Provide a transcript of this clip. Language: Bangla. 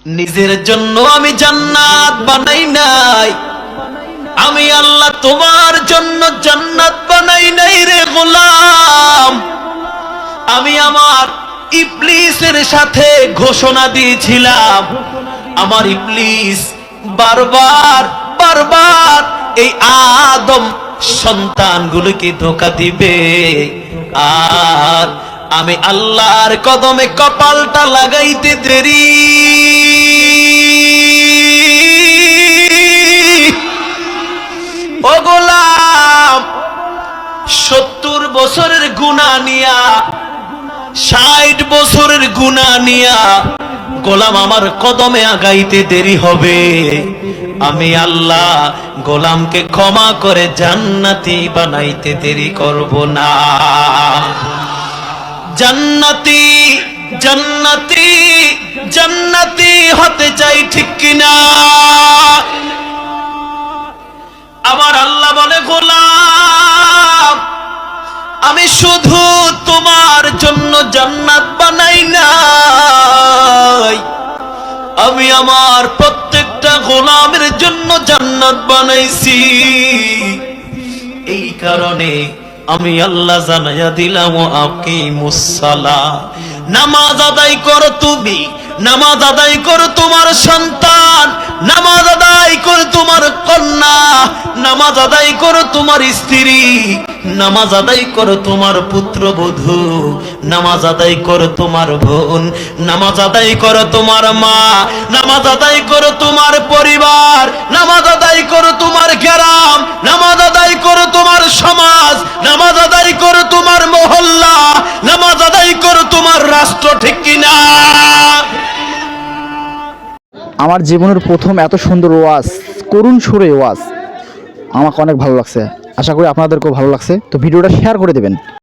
নিজের জন্য আমি জান্নাত বানাই নাই, আমি আল্লাহ তোমার জন্য জান্নাত বানাই নাই রে গোলাম। আমি আমার ইবলিসের সাথে ঘোষণা দিয়েছিলাম, আমার ইবলিস বারবার বারবার এই আদম সন্তানগুলোকে ধোঁকা দিবে, আর আমি আল্লাহর কদমে কপালটা লাগাইতে দেরি। ও গোলাম, 70 বছরের গুনাহ নিয়া, 60 বছরের গুনাহ নিয়া গোলাম আমার কদমে আগাইতে দেরি হবে। আমি আল্লাহ গোলামকে ক্ষমা করে জান্নাতি বানাইতে দেরি করব না। জান্নাতি জান্নাতি জান্নাতি হতে চাই, ঠিক কিনা? আমার আল্লাহ বলে, গোলাম আমি শুধু তোমার জন্য জান্নাত বানাই নাই, আমি আমার প্রত্যেকটা গোলামের জন্য জান্নাত বানাইছি। এই কারণে আমি আল্লাহ জানাইয়া দিলাম, আকিমুস সালাহ, নামাজ আদায় করো তুমি, নামাজ আদায় করো তোমার সন্তান, নামাজ আদায় করো তোমার কন্যা, নামাজ আদায় করো তোমার স্ত্রী, নামাজ আদায় করো তোমার পুত্রবধূ, নামাজ আদায় করো তোমার বোন, নামাজ আদায় করো তোমার মা, নামাজ আদায় করো তোমার পরিবার, নামাজ আদায় করো তোমার গ্রাম, নামাজ আদায় করো তোমার সমাজ, নামাজ আদায় করো তোমার মহল্লা, নামাজ আদায় করো তোমার রাষ্ট্র, ঠিক কিনা? আমার জীবনের প্রথম এত সুন্দর ওয়াজ, করুণ সুরে ওয়াজ, আমাকে অনেক ভালো লাগছে। আশা করি আপনাদেরকেও ভালো লাগছে। তো ভিডিওটা শেয়ার করে দেবেন।